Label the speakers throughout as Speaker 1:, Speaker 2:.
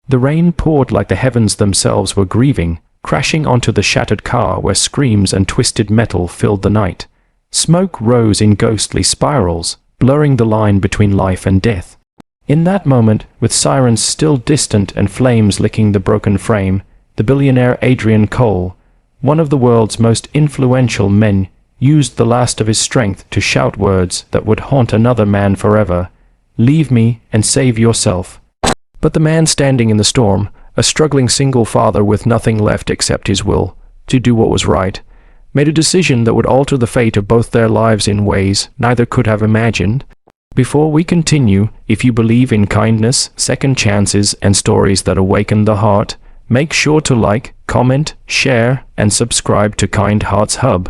Speaker 1: The rain poured like the heavens themselves were grieving, crashing onto the shattered car where screams and twisted metal filled the night. Smoke rose in ghostly spirals, blurring the line between life and death. In that moment, with sirens still distant and flames licking the broken frame, the billionaire Adrian Cole, one of the world's most influential men, used the last of his strength to shout words that would haunt another man forever. "Leave me and save yourself." But the man standing in the storm, a struggling single father with nothing left except his will to do what was right, made a decision that would alter the fate of both their lives in ways neither could have imagined. Before we continue, if you believe in kindness, second chances, and stories that awaken the heart, make sure to like, comment, share, and subscribe to KindHeartsHub.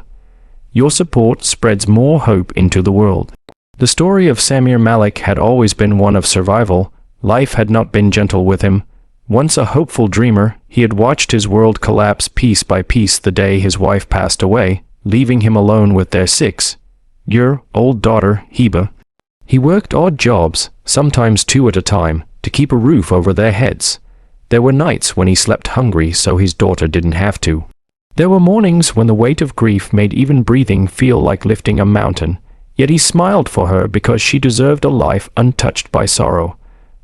Speaker 1: Your support spreads more hope into the world. The story of Samir Malik had always been one of survival. Life had not been gentle with him. Once a hopeful dreamer, he had watched his world collapse piece by piece the day his wife passed away, leaving him alone with their 6-year-old daughter, Heba. He worked odd jobs, sometimes 2 at a time, to keep a roof over their heads. There were nights when he slept hungry so his daughter didn't have to. There were mornings when the weight of grief made even breathing feel like lifting a mountain, yet he smiled for her because she deserved a life untouched by sorrow.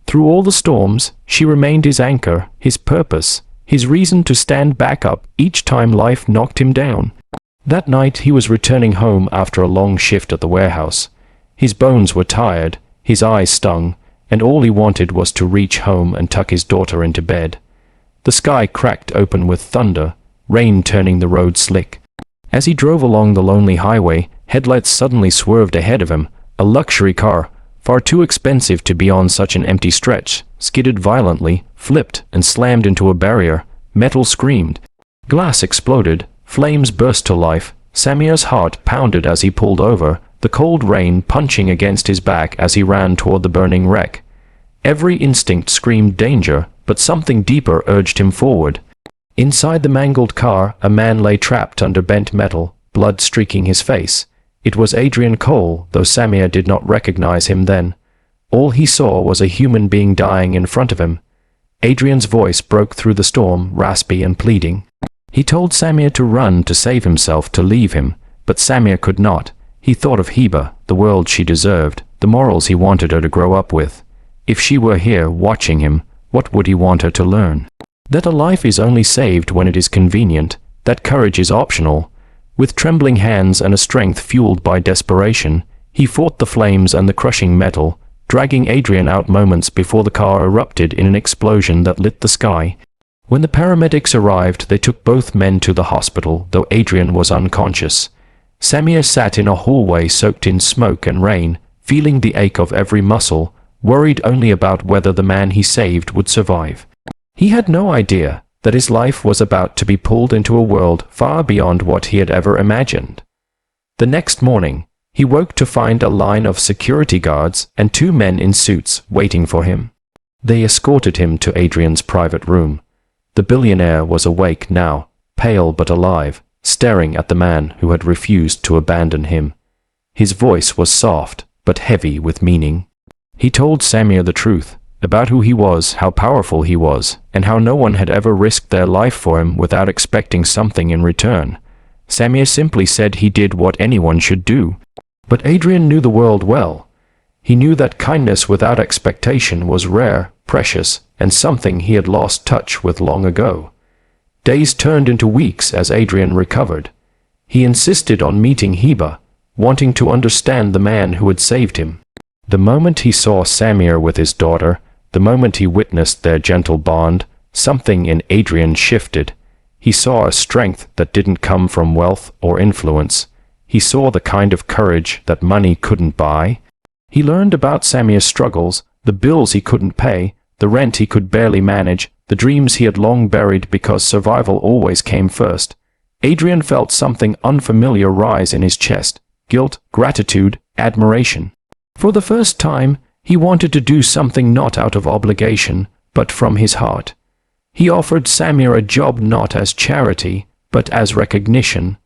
Speaker 1: Through all the storms, she remained his anchor, his purpose, his reason to stand back up each time life knocked him down. That night he was returning home after a long shift at the warehouse. His bones were tired, his eyes stung, and all he wanted was to reach home and tuck his daughter into bed. The sky cracked open with thunder, rain turning the road slick. As he drove along the lonely highway, headlights suddenly swerved ahead of him. A luxury car, far too expensive to be on such an empty stretch, skidded violently, flipped, and slammed into a barrier. Metal screamed. Glass exploded. Flames burst to life. Samir's heart pounded as he pulled over, the cold rain punching against his back as he ran toward the burning wreck. Every instinct screamed danger, but something deeper urged him forward. Inside the mangled car, a man lay trapped under bent metal, blood streaking his face. It was Adrian Cole, though Samir did not recognize him then. All he saw was a human being dying in front of him. Adrian's voice broke through the storm, raspy and pleading. He told Samir to run, to save himself, to leave him, but Samir could not. He thought of Heba, the world she deserved, the morals he wanted her to grow up with. If she were here, watching him, what would he want her to learn? That a life is only saved when it is convenient, that courage is optional. With trembling hands and a strength fueled by desperation, he fought the flames and the crushing metal, dragging Adrian out moments before the car erupted in an explosion that lit the sky. When the paramedics arrived, they took both men to the hospital, though Adrian was unconscious. Samir sat in a hallway soaked in smoke and rain, feeling the ache of every muscle, worried only about whether the man he saved would survive. He had no idea that his life was about to be pulled into a world far beyond what he had ever imagined. The next morning, he woke to find a line of security guards and 2 men in suits waiting for him. They escorted him to Adrian's private room. The billionaire was awake now, pale but alive, staring at the man who had refused to abandon him. His voice was soft, but heavy with meaning. He told Samir the truth, about who he was, how powerful he was, and how no one had ever risked their life for him without expecting something in return. Samir simply said he did what anyone should do. But Adrian knew the world well. He knew that kindness without expectation was rare, precious, and something he had lost touch with long ago. Days turned into weeks as Adrian recovered. He insisted on meeting Heba, wanting to understand the man who had saved him. The moment he saw Samir with his daughter, the moment he witnessed their gentle bond, something in Adrian shifted. He saw a strength that didn't come from wealth or influence. He saw the kind of courage that money couldn't buy. He learned about Samir's struggles, the bills he couldn't pay, the rent he could barely manage, the dreams he had long buried because survival always came first. Adrian felt something unfamiliar rise in his chest: guilt, gratitude, admiration. For the first time, he wanted to do something not out of obligation, but from his heart. He offered Samir a job not as charity, but as recognition.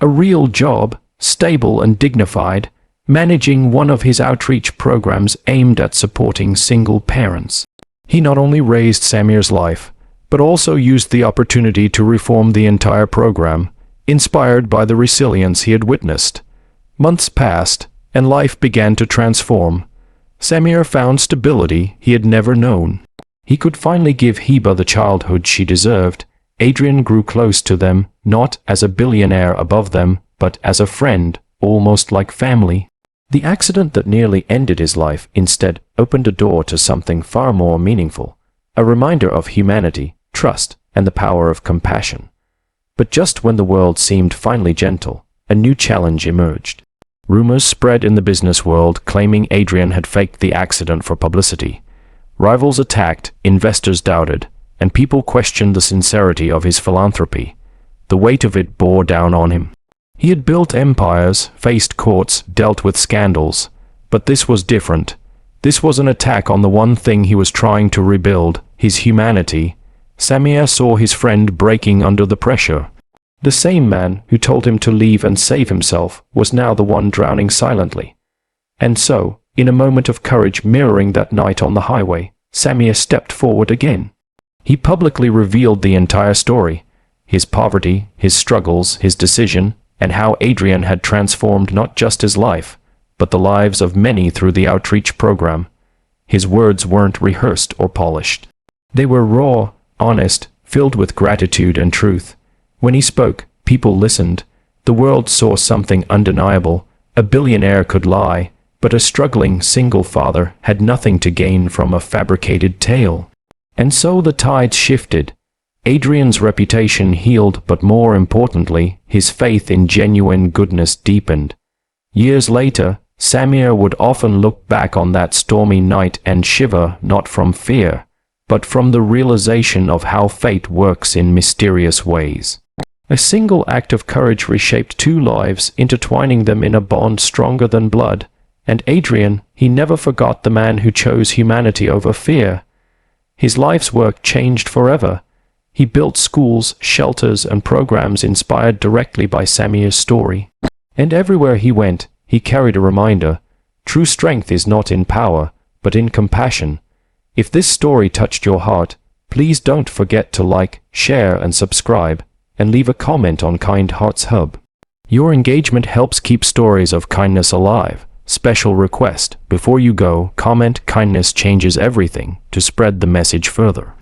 Speaker 1: A real job, stable and dignified, managing one of his outreach programs aimed at supporting single parents. He not only raised Samir's life, but also used the opportunity to reform the entire program, inspired by the resilience he had witnessed. Months passed, and life began to transform. Samir found stability he had never known. He could finally give Hiba the childhood she deserved. Adrian grew close to them, not as a billionaire above them, but as a friend, almost like family. The accident that nearly ended his life instead opened a door to something far more meaningful, a reminder of humanity, trust, and the power of compassion. But just when the world seemed finally gentle, a new challenge emerged. Rumors spread in the business world claiming Adrian had faked the accident for publicity. Rivals attacked, investors doubted, and people questioned the sincerity of his philanthropy. The weight of it bore down on him. He had built empires, faced courts, dealt with scandals. But this was different. This was an attack on the one thing he was trying to rebuild, his humanity. Samir saw his friend breaking under the pressure. The same man who told him to leave and save himself was now the one drowning silently. And so, in a moment of courage mirroring that night on the highway, Samir stepped forward again. He publicly revealed the entire story, his poverty, his struggles, his decision, and how Adrian had transformed not just his life, but the lives of many through the outreach program. His words weren't rehearsed or polished. They were raw, honest, filled with gratitude and truth. When he spoke, people listened. The world saw something undeniable. A billionaire could lie, but a struggling single father had nothing to gain from a fabricated tale. And so the tides shifted. Adrian's reputation healed, but more importantly, his faith in genuine goodness deepened. Years later, Samir would often look back on that stormy night and shiver, not from fear, but from the realization of how fate works in mysterious ways. A single act of courage reshaped two lives, intertwining them in a bond stronger than blood. And Adrian, he never forgot the man who chose humanity over fear. His life's work changed forever. He built schools, shelters, and programs inspired directly by Samir's story. And everywhere he went, he carried a reminder: true strength is not in power, but in compassion. If this story touched your heart, please don't forget to like, share, and subscribe, and leave a comment on KindHeartsHub. Your engagement helps keep stories of kindness alive. Special request: before you go, comment "Kindness changes everything" to spread the message further.